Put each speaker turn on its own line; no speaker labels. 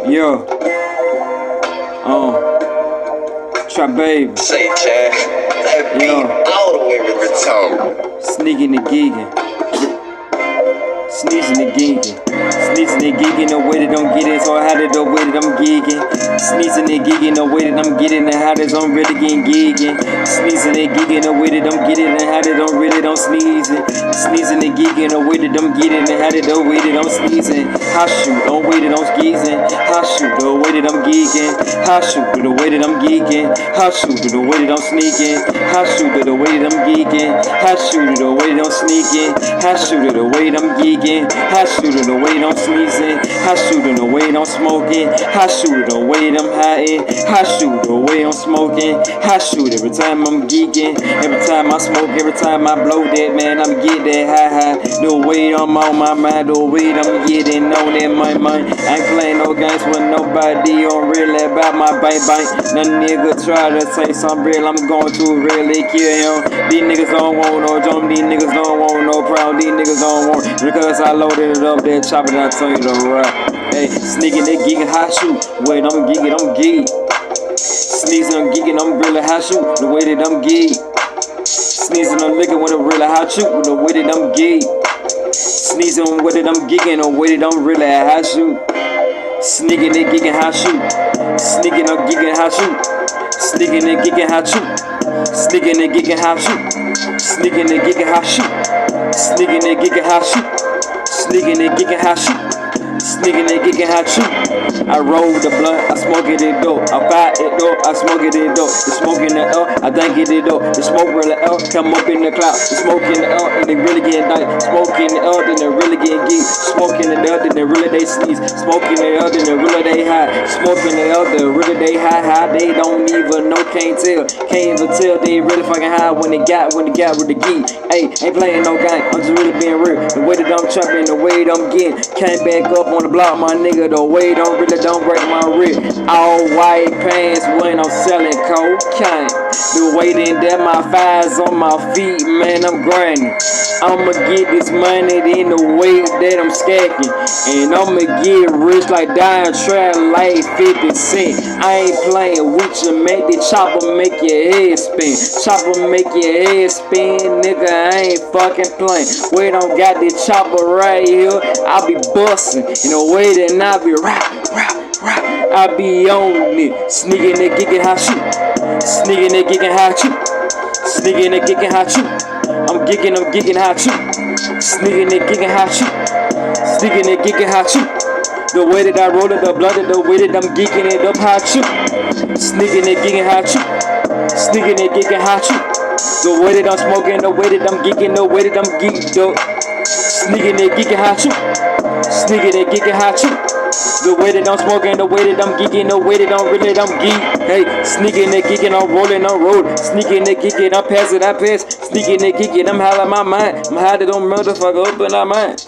Yo, Trap baby.
Say Chad, that beat all the way with retarded.
Sneaking and geeking. Sneezing and geeking. Sneezing and geeking the way that I'm getting, so how did the way that I'm geeking. Sneezing and geeking the way that I'm getting, and how that I'm really getting geeking. Sneezing and geeking the way that I'm getting, and how that I'm really don't sneezing. Sneezing and geeking the way that I'm getting, and how that the way that I'm sneezing. How shoot, don't wait that I'm skeezing. How shoot, the way that I'm geeking. How shoot, the way that I'm geeking. How shoot, the way that I'm sneaking. How shoot, the way that I'm geeking. How shoot, the way that I'm sneaking. How shoot, the way that I'm geeking. How shoot, the way that I'm sneezing. How shoot, the way that I'm smoking. How shoot, the way that I'm hiding. How shoot, the way I'm smoking. How shoot, every time I'm geeking. Every time I smoke, every time I blow that, man, I'm getting that high. The way I'm on my mind, the way I'm getting on that my mind. I ain't playing no games with nobody, I'm really about my bang bang. No nigga try to say something real, I'm going to really kill him. These niggas don't want no drum, these niggas don't want no problem, these niggas don't want, because I loaded it up, that chopper, I tell you the rap. Hey, sneaking, that geeking, high shoot. Wait, I'm geeking, I'm geek. Sneezing, I'm geeking, I'm really high shoot. The way that I'm geek. Sneezing, I'm licking with a really high shoot. The way that I'm geek. Sneezing, with it, I'm geeking. The way that I'm really high shoot. Sneaking, that geeking, high shoot. Sneaking, I'm geeking, high shoot. Sneaking, that geeking, high shoot. Sneaking, that geeking, high shoot. Sneaking, that geeking, high shoot. Sneaking, that geeking, high shoot. Sneaking and geeking hot shoot. Sneaking and geeking hot shoot. I roll the blunt, I smoke it dope. I fire it dope, I smoke it dope. The smoke in the air, I think it dope. The smoke really out, come up in the cloud. The smoke in the air, and they really get night. Smoke in the air, then they really get geek. Smoke in the air, then they really they sneeze. Smoke in the air, then they really they high. Smoke in the air, then really they high. They don't even know, can't tell. Can't even tell they really fucking high when they got with the geek. Hey, ain't playing no game, I'm just really being real. The way that I'm trapping, the way that I'm getting. Came back up on the block, my nigga, the way don't break my wrist. All white pants when I'm selling cocaine. The way that my thighs on my feet, man, I'm grinding. I'ma get this money in the way that I'm stacking. And I'ma get rich like dying trap like 50 cents. I ain't playing with you, make the chopper make your head spin. Chopper make your head spin, nigga, I ain't fucking playing. We don't got the chopper right here, I be bustin'. In a way that I be rap. I be on it. Sneaking and geeking hot shoot. Sneaking and geeking hot shoot. Sneaking and geeking hot shoot. I'm geeking hot shoot. Sneaking and geeking hot shoot. Sneaking and geeking hot shoot. The way that I roll it, the blood, the way that I'm geeking it up hot shoot. Sneaking and geeking hot shoot. Sneaking and geeking hot shoot. The way that I'm smoking, the way that I'm geeking, the way that I'm geeked up. Sneaking and geeking hot shoot. Sneaking and geeking hot shoot. The way that I'm smoking, the way that I'm geeking, the way that I'm really geek. Hey, sneaking and geeking, I'm rolling on road. Sneaking and geeking, I'm passing, I pass. Sneaking and geeking, I'm high like my mind. I'm high to them motherfucker up in our mind.